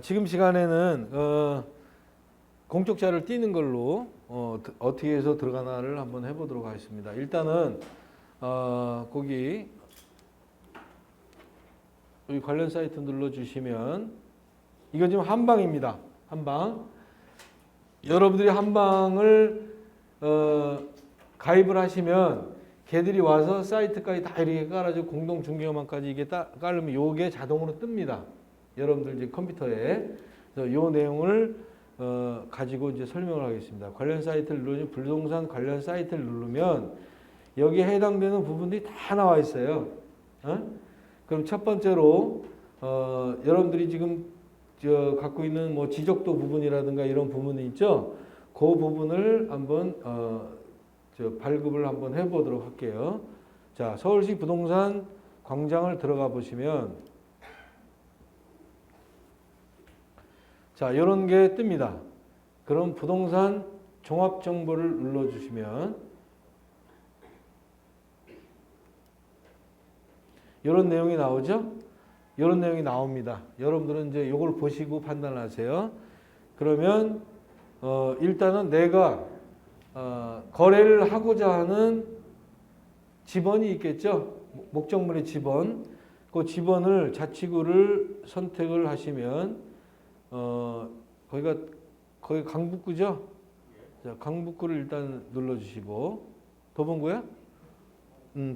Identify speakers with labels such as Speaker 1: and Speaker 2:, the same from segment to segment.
Speaker 1: 지금 시간에는 공적자를 띄는 걸로 어떻게 해서 들어가나를 한번 해보도록 하겠습니다. 일단은 거기 여기 관련 사이트 눌러주시면 이건 지금 한방입니다. 한방. 여러분들이 한방을 가입을 하시면 걔들이 와서 사이트까지 다 이렇게 깔아주고 공동 중개업망까지 이게 깔으면 요게 자동으로 뜹니다. 여러분들 이제 컴퓨터에. 그래서 요 내용을 가지고 이제 설명을 하겠습니다. 관련 사이트를 누르면 부동산 관련 사이트를 누르면 여기에 해당되는 부분들이 다 나와 있어요. 그럼 첫 번째로 여러분들이 지금 갖고 있는 뭐 지적도 부분이라든가 이런 부분이 있죠. 그 부분을 한번 발급을 한번 해보도록 할게요. 자, 서울시 부동산 광장을 들어가 보시면 자, 이런 게 뜹니다. 그럼 부동산 종합 정보를 눌러주시면 이런 내용이 나오죠? 이런 내용이 나옵니다. 여러분들은 이제 이걸 보시고 판단하세요. 그러면 일단은 내가 거래를 하고자 하는 지번이 있겠죠? 목적물의 지번. 그 지번을 자치구를 선택을 하시면 거기 강북구죠? 자, 강북구를 일단 눌러주시고 도봉구야?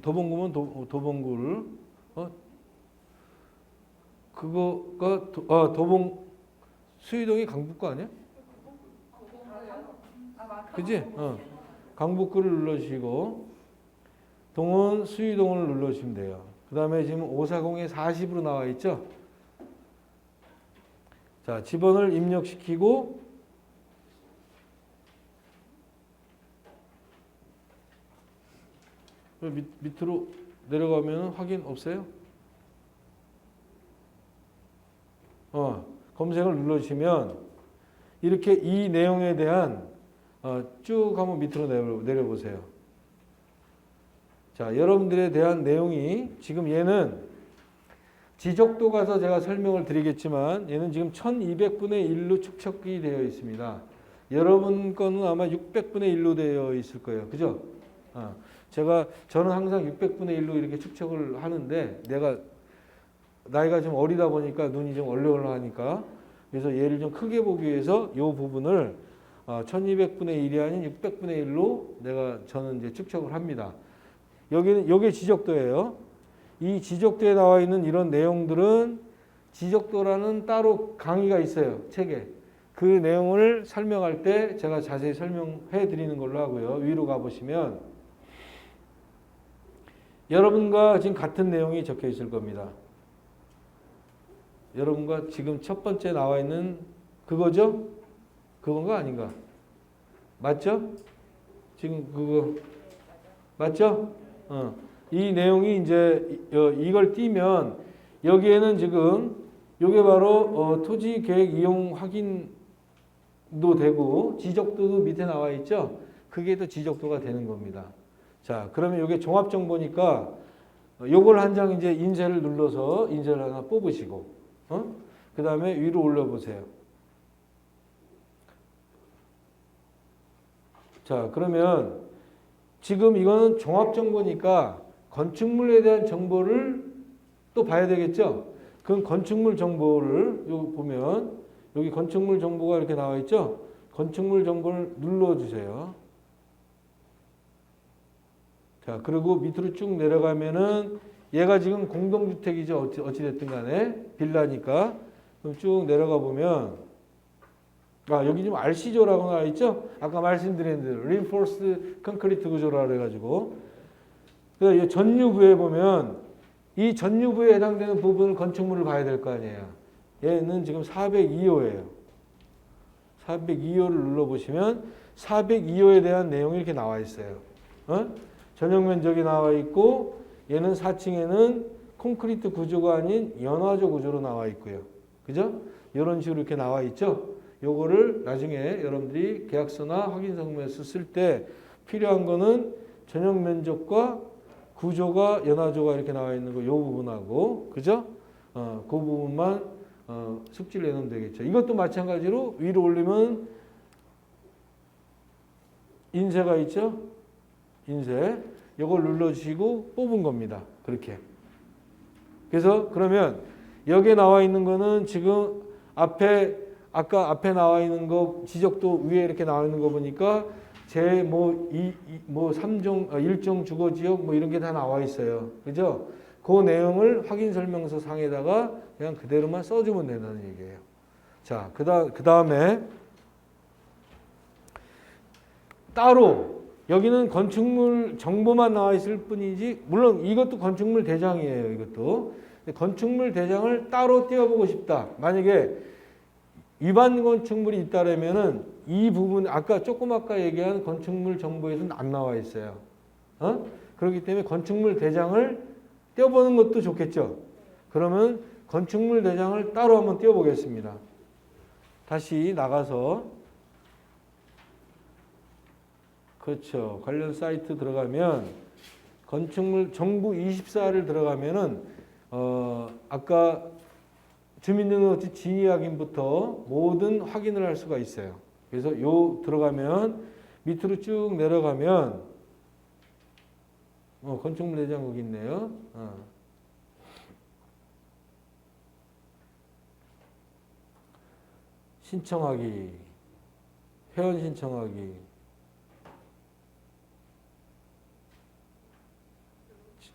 Speaker 1: 도봉구면 도봉구를 그거가 도봉 수의동이 강북구 아니야? 그지? 강북구를 눌러주시고 동은 수의동을 눌러주시면 돼요. 그 다음에 지금 540에 40으로 나와 있죠? 자, 지번을 입력시키고 밑으로 내려가면 확인 없어요? 검색을 눌러주시면 이렇게 이 내용에 대한 쭉 한번 밑으로 내려보세요. 자, 여러분들에 대한 내용이 지금 얘는 지적도 가서 제가 설명을 드리겠지만 얘는 지금 1200분의 1로 축척이 되어 있습니다. 여러분 거는 아마 600분의 1로 되어 있을 거예요. 그죠? 저는 항상 600분의 1로 이렇게 축척을 하는데 내가 나이가 좀 어리다 보니까 눈이 좀 얼렁얼렁하니까 그래서 얘를 좀 크게 보기 위해서 이 부분을 1200분의 1이 아닌 600분의 1로 저는 이제 축척을 합니다. 여기 지적도예요. 이 지적도에 나와 있는 이런 내용들은 지적도라는 따로 강의가 있어요. 책에. 그 내용을 설명할 때 제가 자세히 설명해 드리는 걸로 하고요. 위로 가보시면 여러분과 지금 같은 내용이 적혀 있을 겁니다. 여러분과 지금 첫 번째 나와 있는 그거죠? 그건가 아닌가? 맞죠? 지금 그거 맞죠? 이 내용이 이제 이걸 띄면 여기에는 지금 이게 바로 토지 계획 이용 확인도 되고 지적도도 밑에 나와 있죠? 그게 또 지적도가 되는 겁니다. 자, 그러면 이게 종합 정보니까 요걸 한 장 이제 인쇄를 눌러서 인쇄를 하나 뽑으시고 그 다음에 위로 올려보세요. 자, 그러면 지금 이거는 종합정보니까 건축물에 대한 정보를 또 봐야 되겠죠? 그럼 건축물 정보를 여기 보면 여기 건축물 정보가 이렇게 나와 있죠? 건축물 정보를 눌러주세요. 자, 그리고 밑으로 쭉 내려가면은 얘가 지금 공동주택이죠. 어찌됐든 간에 빌라니까. 그럼 쭉 내려가 보면 여기 지금 RC조라고 나와 있죠. 아까 말씀드린 대로 Reinforced Concrete 구조라 그래가지고 그래서 전유부에 보면 이 전유부에 해당되는 부분 건축물을 봐야 될 거 아니에요. 얘는 지금 402호예요. 402호를 눌러보시면 402호에 대한 내용이 이렇게 나와 있어요. 전용 면적이 나와 있고 얘는 4층에는 콘크리트 구조가 아닌 연화조 구조로 나와 있고요. 그죠? 이런 식으로 이렇게 나와 있죠. 요거를 나중에 여러분들이 계약서나 확인서면서 쓸 때 필요한 거는 전용 면적과 구조가 연화조가 이렇게 나와 있는 거 요 부분하고 그죠? 그 부분만 숙지를 내놓으면 되겠죠. 이것도 마찬가지로 위로 올리면 인쇄가 있죠? 인쇄. 이걸 눌러주시고 뽑은 겁니다. 그렇게. 그래서 그러면 여기에 나와 있는 거는 지금 아까 앞에 나와 있는 거 지적도 위에 이렇게 나와 있는 거 보니까 제 뭐 3종 1종 주거 지역 뭐 이런 게 다 나와 있어요. 그죠? 그 내용을 확인 설명서 상에다가 그냥 그대로만 써주면 된다는 얘기예요. 자, 그다음에 따로 여기는 건축물 정보만 나와 있을 뿐이지 물론 이것도 건축물 대장이에요. 이것도. 건축물 대장을 따로 떼어보고 싶다. 만약에 위반 건축물이 있다라면은 이 부분 조금 아까 얘기한 건축물 정보에서는 안 나와 있어요. 그렇기 때문에 건축물 대장을 떼어보는 것도 좋겠죠. 그러면 건축물 대장을 따로 한번 떼어보겠습니다. 다시 나가서 그렇죠. 관련 사이트 들어가면 건축물 정부 24를 들어가면은 아까 주민등록지 진위 확인부터 모든 확인을 할 수가 있어요. 그래서 요 들어가면 밑으로 쭉 내려가면 건축물 대장 거기 있네요. 신청하기, 회원 신청하기.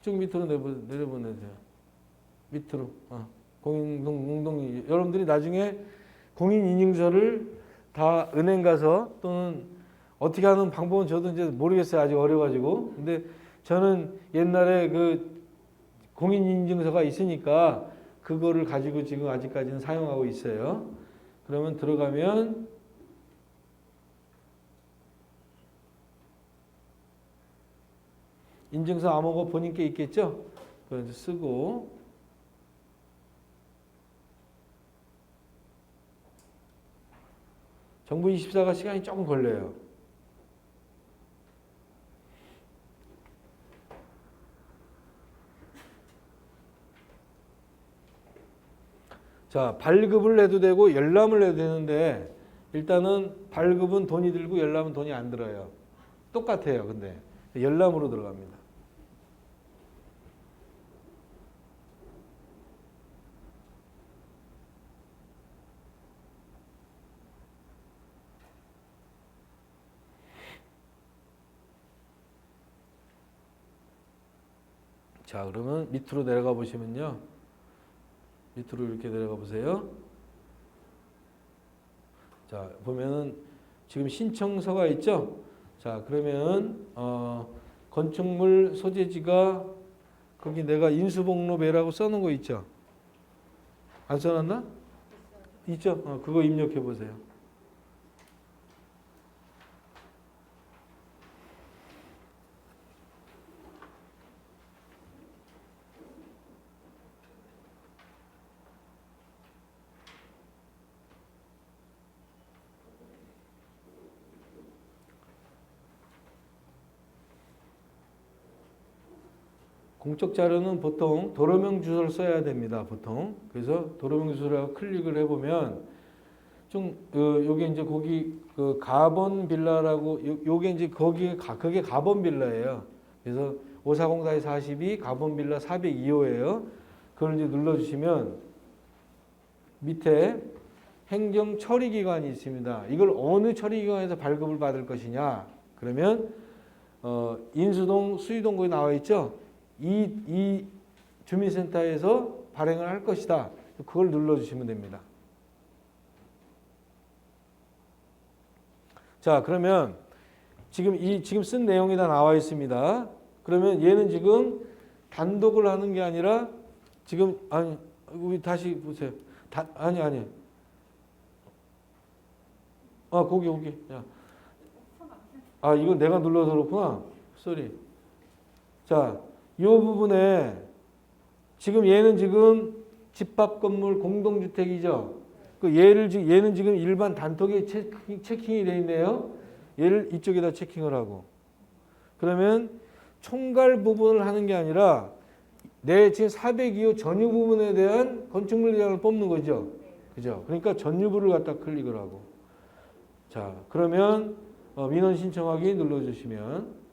Speaker 1: 쭉 밑으로 내려보내세요. 밑으로. 공동 여러분들이 나중에 공인인증서를 다 은행 가서 또는 어떻게 하는 방법은 저도 이제 모르겠어요. 아직 어려가지고. 근데 저는 옛날에 그 공인인증서가 있으니까 그거를 가지고 지금 아직까지는 사용하고 있어요. 그러면 들어가면 인증서 암호가 본인께 있겠죠? 그래서 쓰고 정부 24가 시간이 조금 걸려요. 자, 발급을 해도 되고 열람을 해도 되는데 일단은 발급은 돈이 들고 열람은 돈이 안 들어요. 똑같아요. 근데 열람으로 들어갑니다. 자, 그러면 밑으로 내려가 보시면요. 밑으로 이렇게 내려가 보세요. 자, 보면은 지금 신청서가 있죠? 자, 그러면 건축물 소재지가 거기 내가 인수복로배라고 써놓은 거 있죠? 안 써놨나? 있죠? 그거 입력해 보세요. 공적 자료는 보통 도로명 주소를 써야 됩니다. 보통. 그래서 도로명 주소라고 클릭을 해보면 좀 요게 이제 거기 그 가본 빌라라고 요게 이제 그게 가본 빌라예요. 그래서 540-42 가본 빌라 402호예요. 그걸 이제 눌러주시면 밑에 행정 처리 기관이 있습니다. 이걸 어느 처리 기관에서 발급을 받을 것이냐? 그러면 인수동, 수유동 거기 나와 있죠. 이 주민센터에서 발행을 할 것이다. 그걸 눌러주시면 됩니다. 자, 그러면 지금 쓴 내용이 다 나와 있습니다. 그러면 얘는 지금 단독을 하는 게 아니라 지금 우리 다시 보세요. 아니. 거기. 야. 이거 내가 눌러서 그렇구나. 쏘리. 자. 이 부분에 지금 얘는 지금 집합 건물 공동주택이죠. 얘는 지금 일반 단톡에 체킹이 되어 있네요. 얘를 이쪽에다 체킹을 하고. 그러면 총괄 부분을 하는 게 아니라 내 지금 402호 전유 부분에 대한 건축물 대장을 뽑는 거죠. 그죠? 그러니까 전유부를 갖다 클릭을 하고. 자, 그러면 민원 신청하기 눌러주시면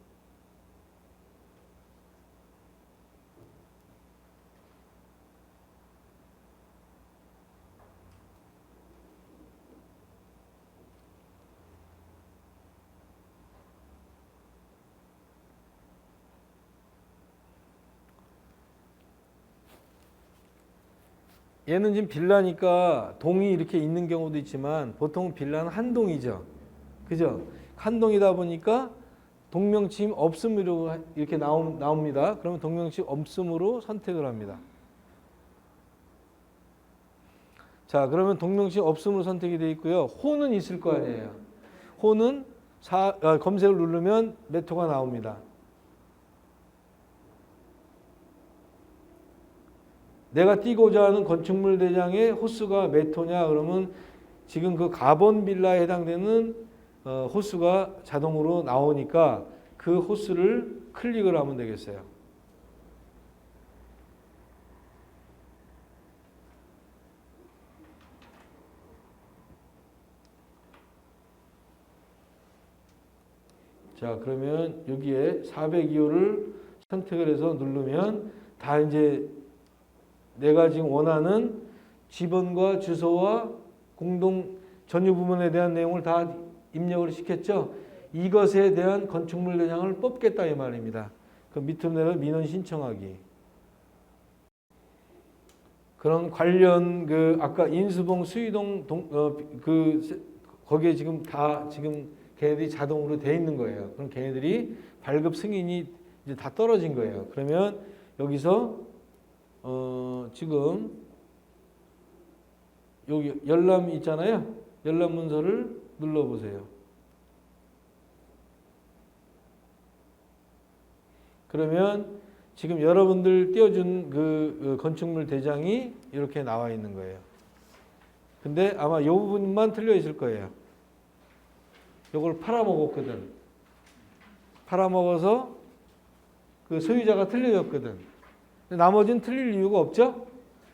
Speaker 1: 얘는 지금 빌라니까 동이 이렇게 있는 경우도 있지만 보통 빌라는 한 동이죠. 그죠? 한 동이다 보니까 동명침 없음으로 이렇게 나옵니다. 그러면 동명침 없음으로 선택을 합니다. 자, 그러면 동명침 없음으로 선택이 되어 있고요. 호는 있을 거 아니에요. 호는 검색을 누르면 몇 호가 나옵니다. 내가 띄고자 하는 건축물 대장의 호수가 몇 호냐 그러면 지금 그 가본 빌라에 해당되는 호수가 자동으로 나오니까 그 호수를 클릭을 하면 되겠어요. 자, 그러면 여기에 402호를 선택을 해서 누르면 다 이제 내가 지금 원하는 지번과 주소와 공동 전유 부문에 대한 내용을 다 입력을 시켰죠. 이것에 대한 건축물 대장을 뽑겠다 이 말입니다. 그 밑으로 내려 민원 신청하기. 그런 관련 그 아까 인수봉 수의동 거기에 지금 다 지금 걔네들이 자동으로 돼 있는 거예요. 그럼 걔네들이 발급 승인이 이제 다 떨어진 거예요. 그러면 여기서 지금 여기 열람 있잖아요. 열람 문서를 눌러보세요. 그러면 지금 여러분들 띄워준 그 건축물 대장이 이렇게 나와 있는 거예요. 근데 아마 이 부분만 틀려 있을 거예요. 이걸 팔아먹었거든. 팔아먹어서 그 소유자가 틀려졌거든. 나머지는 틀릴 이유가 없죠?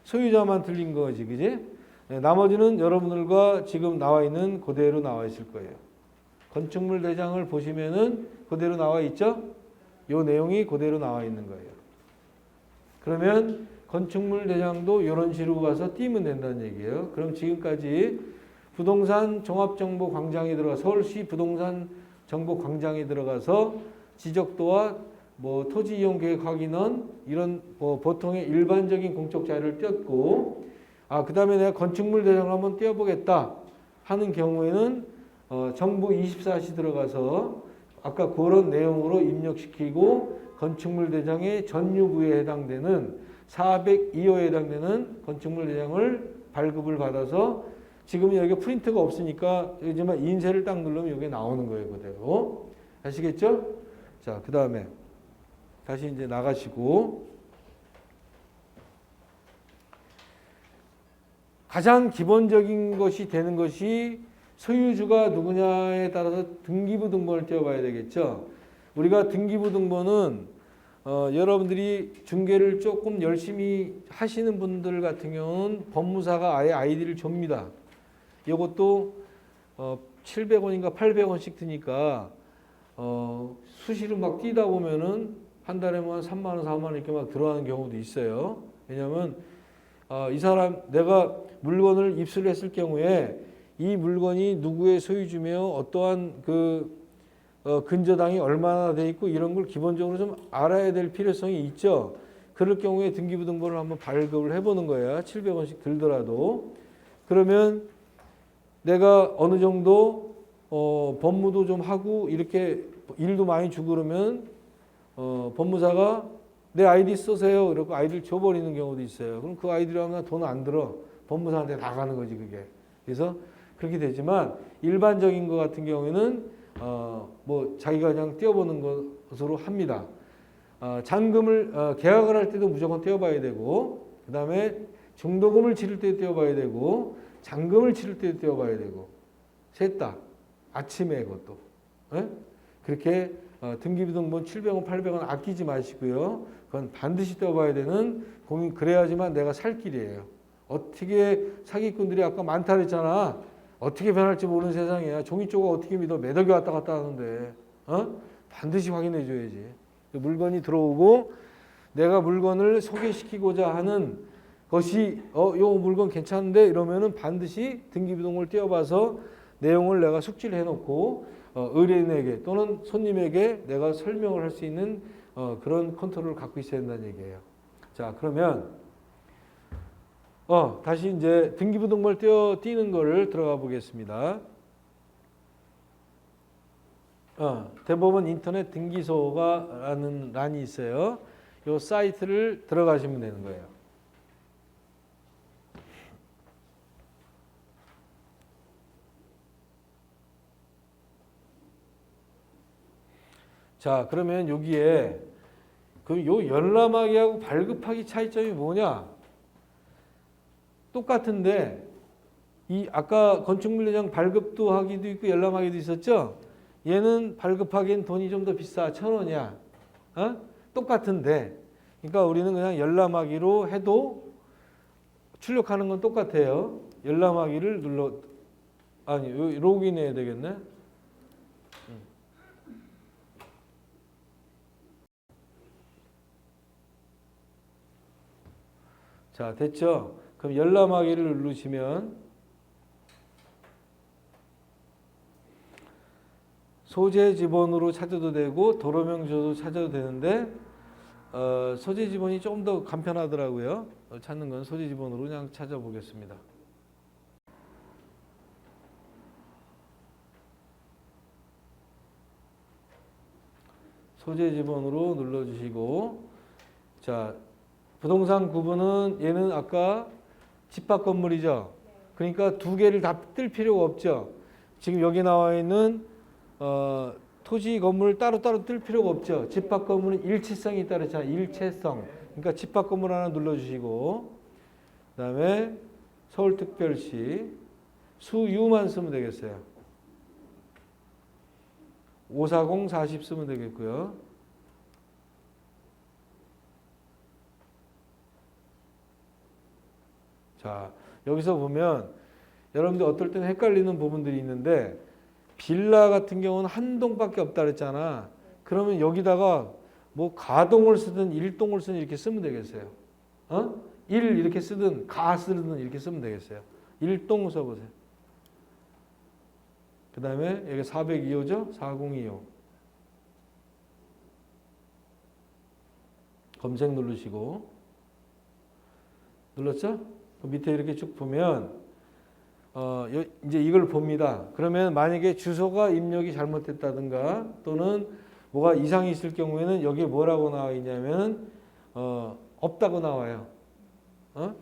Speaker 1: 소유자만 틀린 거지, 그지? 네, 나머지는 여러분들과 지금 나와 있는 그대로 나와 있을 거예요. 건축물 대장을 보시면은 그대로 나와 있죠? 요 내용이 그대로 나와 있는 거예요. 그러면 건축물 대장도 이런 식으로 가서 띄면 된다는 얘기예요. 그럼 지금까지 부동산 종합정보광장에 들어가 서울시 부동산 정보광장에 들어가서 지적도와 뭐 토지 이용 계획 확인원 이런 뭐 보통의 일반적인 공적 자료를 띄었고 그다음에 내가 건축물 대장을 한번 띄워보겠다 하는 경우에는 정보 24시 들어가서 아까 그런 내용으로 입력시키고 건축물 대장의 전유부에 해당되는 402호에 해당되는 건축물 대장을 발급을 받아서 지금 여기 프린트가 없으니까 요즘에 인쇄를 딱 누르면 여기 나오는 거예요, 그대로. 아시겠죠? 자, 그 다음에 다시 이제 나가시고 가장 기본적인 것이 되는 것이 소유주가 누구냐에 따라서 등기부 등본을 띄워봐야 되겠죠. 우리가 등기부 등본은 여러분들이 중개를 조금 열심히 하시는 분들 같은 경우는 법무사가 아예 아이디를 줍니다. 이것도 700원인가 800원씩 드니까 수시로 막 뛰다 보면은 한 달에 뭐 3만 원, 4만 원 이렇게 막 들어가는 경우도 있어요. 왜냐하면 이 사람 내가 물건을 입수를 했을 경우에 이 물건이 누구의 소유주며 어떠한 그 근저당이 얼마나 돼 있고 이런 걸 기본적으로 좀 알아야 될 필요성이 있죠. 그럴 경우에 등기부 등본을 한번 발급을 해보는 거야. 700원씩 들더라도. 그러면 내가 어느 정도 법무도 좀 하고 이렇게 일도 많이 주고 그러면 법무사가 내 아이디 쓰세요. 그러고 아이디를 줘버리는 경우도 있어요. 그럼 그 아이디로 하면 돈 안 들어. 법무사한테 나가는 거지 그게. 그래서 그렇게 되지만 일반적인 것 같은 경우에는 뭐 자기가 그냥 띄워보는 것으로 합니다. 잔금을 계약을 할 때도 무조건 띄워봐야 되고 그 다음에 중도금을 치를 때 띄워봐야 되고 잔금을 치를 때 띄워봐야 되고 셋 다 아침에 그것도 그렇게 등기부등본 700원, 800원 아끼지 마시고요. 그건 반드시 떼어봐야 되는 공인, 그래야지만 내가 살 길이에요. 어떻게 사기꾼들이 아까 많다 그랬잖아. 어떻게 변할지 모르는 세상이야. 종이 쪼가 어떻게 믿어. 매덕이 왔다 갔다 하는데. 반드시 확인해 줘야지. 물건이 들어오고 내가 물건을 소개시키고자 하는 것이 요 물건 괜찮은데 이러면은 반드시 등기부등본을 떼어봐서 내용을 내가 숙지를 해놓고 의뢰인에게 또는 손님에게 내가 설명을 할 수 있는 그런 컨트롤을 갖고 있어야 된다는 얘기예요. 자, 그러면 다시 이제 등기부등본을 띄는 거를 들어가 보겠습니다. 대법원 인터넷 등기소가라는 란이 있어요. 이 사이트를 들어가시면 되는 거예요. 자, 그러면 여기에 요 열람하기하고 발급하기 차이점이 뭐냐? 똑같은데 이 아까 건축물리장 발급도 하기도 있고 열람하기도 있었죠? 얘는 발급하기엔 돈이 좀 더 비싸. 1,000원이야. 똑같은데. 그러니까 우리는 그냥 열람하기로 해도 출력하는 건 똑같아요. 열람하기를 로그인 해야 되겠네. 자, 됐죠? 그럼 열람하기를 누르시면 소재 지번으로 찾아도 되고 도로명 주소도 찾아도 되는데 소재 지번이 조금 더 간편하더라고요. 찾는 건 소재 지번으로 그냥 찾아보겠습니다. 소재 지번으로 눌러주시고, 자, 부동산 구분은 얘는 아까 집합 건물이죠. 그러니까 두 개를 다 뜰 필요가 없죠. 지금 여기 나와 있는 토지 건물을 따로따로 뜰 필요가 없죠. 집합 건물은 일체성이 있다 그랬잖아요. 일체성. 그러니까 집합 건물 하나 눌러주시고, 그 다음에 서울특별시 수유만 쓰면 되겠어요. 540, 40 쓰면 되겠고요. 자, 여기서 보면 여러분들 어떨 때는 헷갈리는 부분들이 있는데 빌라 같은 경우는 한 동밖에 없다 그랬잖아. 그러면 여기다가 뭐 가동을 쓰든 일동을 쓰든 이렇게 쓰면 되겠어요. 일 이렇게 쓰든 가 쓰든 이렇게 쓰면 되겠어요. 일동 써보세요. 그 다음에 여기 402호죠? 4025. 검색 누르시고. 눌렀죠? 그 밑에 이렇게 쭉 보면 이제 이걸 봅니다. 그러면 만약에 주소가 입력이 잘못됐다든가 또는 뭐가 이상이 있을 경우에는 여기에 뭐라고 나와 있냐면 없다고 나와요.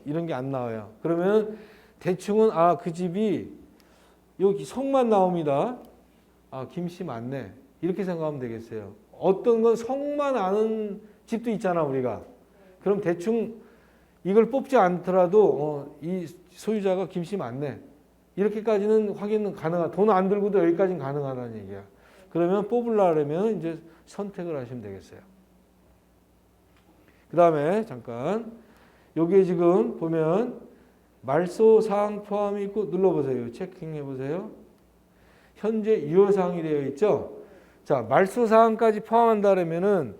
Speaker 1: 이런 게 안 나와요. 그러면 대충은 그 집이 여기 성만 나옵니다. 김씨 맞네. 이렇게 생각하면 되겠어요. 어떤 건 성만 아는 집도 있잖아 우리가. 그럼 대충 이걸 뽑지 않더라도 이 소유자가 김씨 맞네. 이렇게까지는 확인은 가능하다. 돈 안 들고도 여기까지는 가능하다는 얘기야. 그러면 뽑으려면 이제 선택을 하시면 되겠어요. 그 다음에 잠깐 여기에 지금 보면 말소 사항 포함이 있고 눌러보세요. 체킹해 보세요. 현재 유효 사항이 되어 있죠. 자, 말소 사항까지 포함한다 그러면은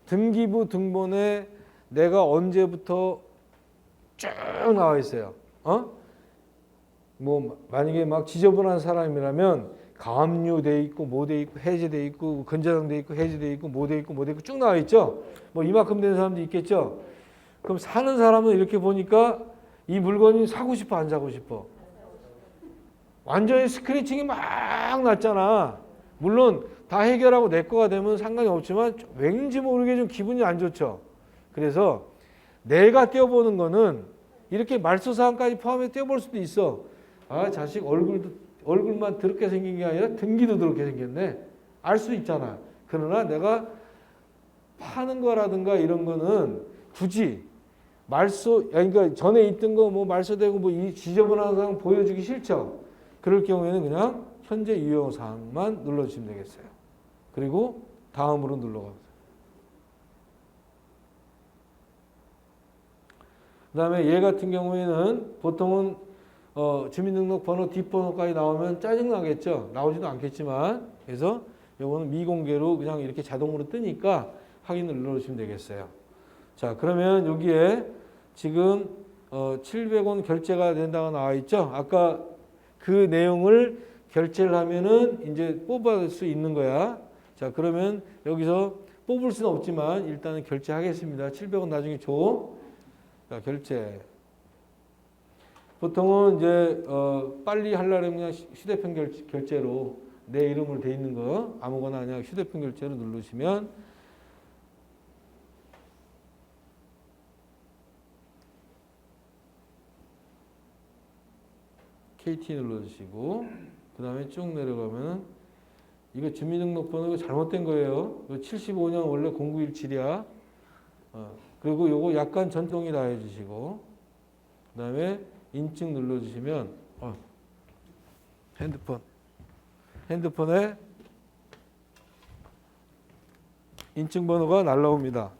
Speaker 1: 등기부 등본에 내가 언제부터 쭉 나와 있어요. 뭐 만약에 막 지저분한 사람이라면 가압류돼 있고 뭐 돼 있고 해제돼 있고 건재상돼 있고 해제돼 있고 뭐 돼 있고 뭐 돼 있고 쭉 나와 있죠. 뭐 이만큼 되는 사람도 있겠죠. 그럼 사는 사람은 이렇게 보니까 이 물건이 사고 싶어 안 사고 싶어? 완전히 스크래칭이 막 났잖아. 물론 다 해결하고 내 거가 되면 상관이 없지만 왠지 모르게 좀 기분이 안 좋죠. 그래서 내가 떼어보는 거는 이렇게 말소사항까지 포함해 떼어볼 수도 있어. 자식 얼굴만 더럽게 생긴 게 아니라 등기도 더럽게 생겼네. 알 수 있잖아. 그러나 내가 파는 거라든가 이런 거는 굳이 그러니까 전에 있던 거 뭐 말소되고 뭐 이 지저분한 사항 보여주기 싫죠. 그럴 경우에는 그냥 현재 유효 사항만 눌러주시면 되겠어요. 그리고 다음으로 눌러가세요. 그 다음에 얘 같은 경우에는 보통은 주민등록번호 뒷번호까지 나오면 짜증나겠죠. 나오지도 않겠지만 그래서 요거는 미공개로 그냥 이렇게 자동으로 뜨니까 확인을 눌러주시면 되겠어요. 자, 그러면 여기에 지금 700원 결제가 된다고 나와 있죠. 아까 그 내용을 결제를 하면은 이제 뽑을 수 있는 거야. 자, 그러면 여기서 뽑을 수는 없지만 일단은 결제하겠습니다. 700원 나중에 줘. 자, 결제. 보통은 이제 빨리 하려면 그냥 휴대폰 결제로 내 이름으로 돼 있는 거 아무거나 그냥 휴대폰 결제로 누르시면 KT 눌러주시고 그 다음에 쭉 내려가면 이거 주민등록번호 잘못된 거예요. 이거 75년 원래 0917이야. 그리고 요거 약간 전동이다 해주시고 그 다음에 인증 눌러주시면 핸드폰에 인증번호가 날라옵니다.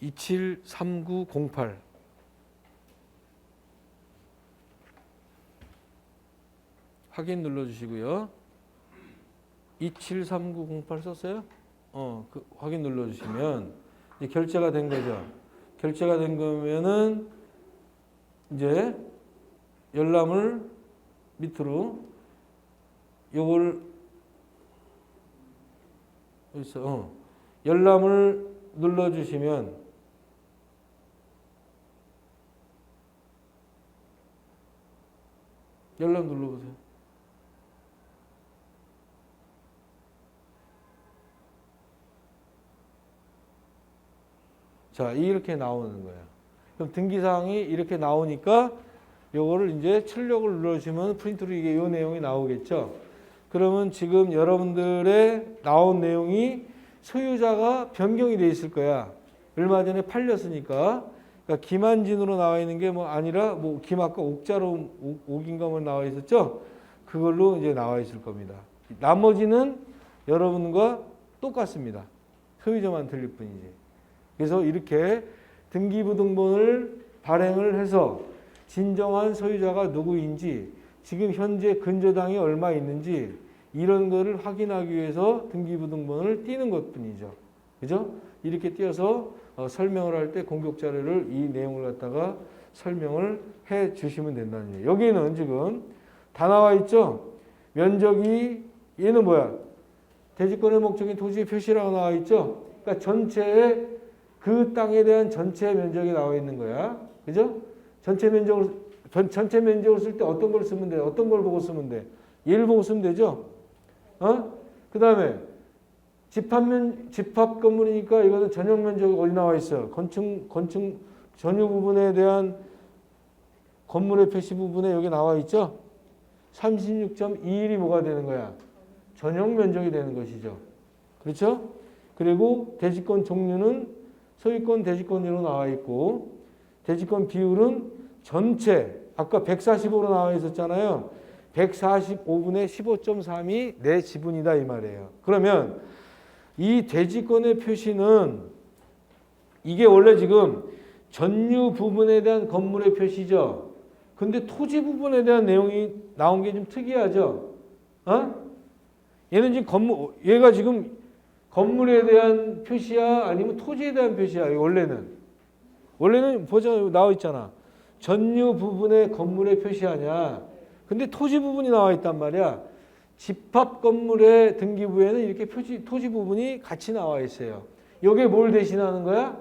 Speaker 1: 273908 확인 눌러주시고요. 273908 썼어요? 확인 눌러주시면 이제 결제가 된 거죠. 결제가 된 거면은 이제 열람을 밑으로 요걸 있어. 열람을 눌러주시면 열람 눌러보세요. 자, 이렇게 나오는 거예요. 그럼 등기사항이 이렇게 나오니까 요거를 이제 출력을 눌러주시면 프린트로 이게 요 내용이 나오겠죠. 그러면 지금 여러분들의 나온 내용이 소유자가 변경이 돼 있을 거야. 얼마 전에 팔렸으니까. 그러니까 김한진으로 나와 있는 게 뭐 아니라 뭐 김아까 옥자로 옥인가 뭐 나와 있었죠. 그걸로 이제 나와 있을 겁니다. 나머지는 여러분과 똑같습니다. 소유자만 틀릴 뿐이지. 그래서 이렇게 등기부등본을 발행을 해서 진정한 소유자가 누구인지 지금 현재 근저당이 얼마 있는지 이런 거를 확인하기 위해서 등기부등본을 띄는 것뿐이죠. 그죠? 이렇게 띄어서 설명을 할 때 공격 자료를 이 내용을 갖다가 설명을 해 주시면 된다는 얘기예요. 여기는 지금 다 나와 있죠? 면적이 얘는 뭐야? 대지권의 목적인 토지의 표시라고 나와 있죠? 그러니까 전체의 그 땅에 대한 전체 면적이 나와 있는 거야. 그죠? 전체 면적을 쓸 때 어떤 걸 쓰면 돼? 어떤 걸 보고 쓰면 돼? 얘를 보고 쓰면 되죠? 그 다음에 집합 건물이니까 이거는 전용 면적이 어디 나와 있어요? 건축 전유 부분에 대한 건물의 표시 부분에 여기 나와 있죠? 36.21이 뭐가 되는 거야? 전용 면적이 되는 것이죠. 그렇죠? 그리고 대지권 종류는 소유권 대지권으로 나와 있고 대지권 비율은 전체 아까 145로 나와 있었잖아요. 145분의 15.3이 내 지분이다 이 말이에요. 그러면 이 대지권의 표시는 이게 원래 지금 전유 부분에 대한 건물의 표시죠. 근데 토지 부분에 대한 내용이 나온 게 좀 특이하죠. 얘는 지금 얘가 지금 건물에 대한 표시야 아니면 토지에 대한 표시야? 원래는 보자 나와 있잖아. 전유 부분의 건물의 표시하냐. 근데 토지 부분이 나와 있단 말이야. 집합 건물의 등기부에는 이렇게 토지 부분이 같이 나와 있어요. 이게 뭘 대신하는 거야?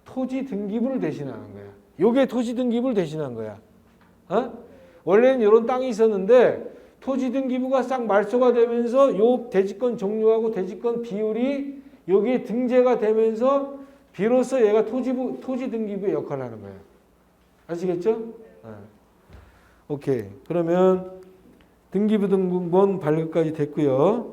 Speaker 1: 토지 등기부를 대신하는 거야. 이게 토지 등기부를 대신한 거야. 원래는 이런 땅이 있었는데 토지 등기부가 싹 말소가 되면서 요 대지권 종류하고 대지권 비율이 여기에 등재가 되면서 비로소 얘가 토지 등기부의 역할을 하는 거예요. 아시겠죠? 네. 오케이. 그러면 등기부등본 발급까지 됐고요.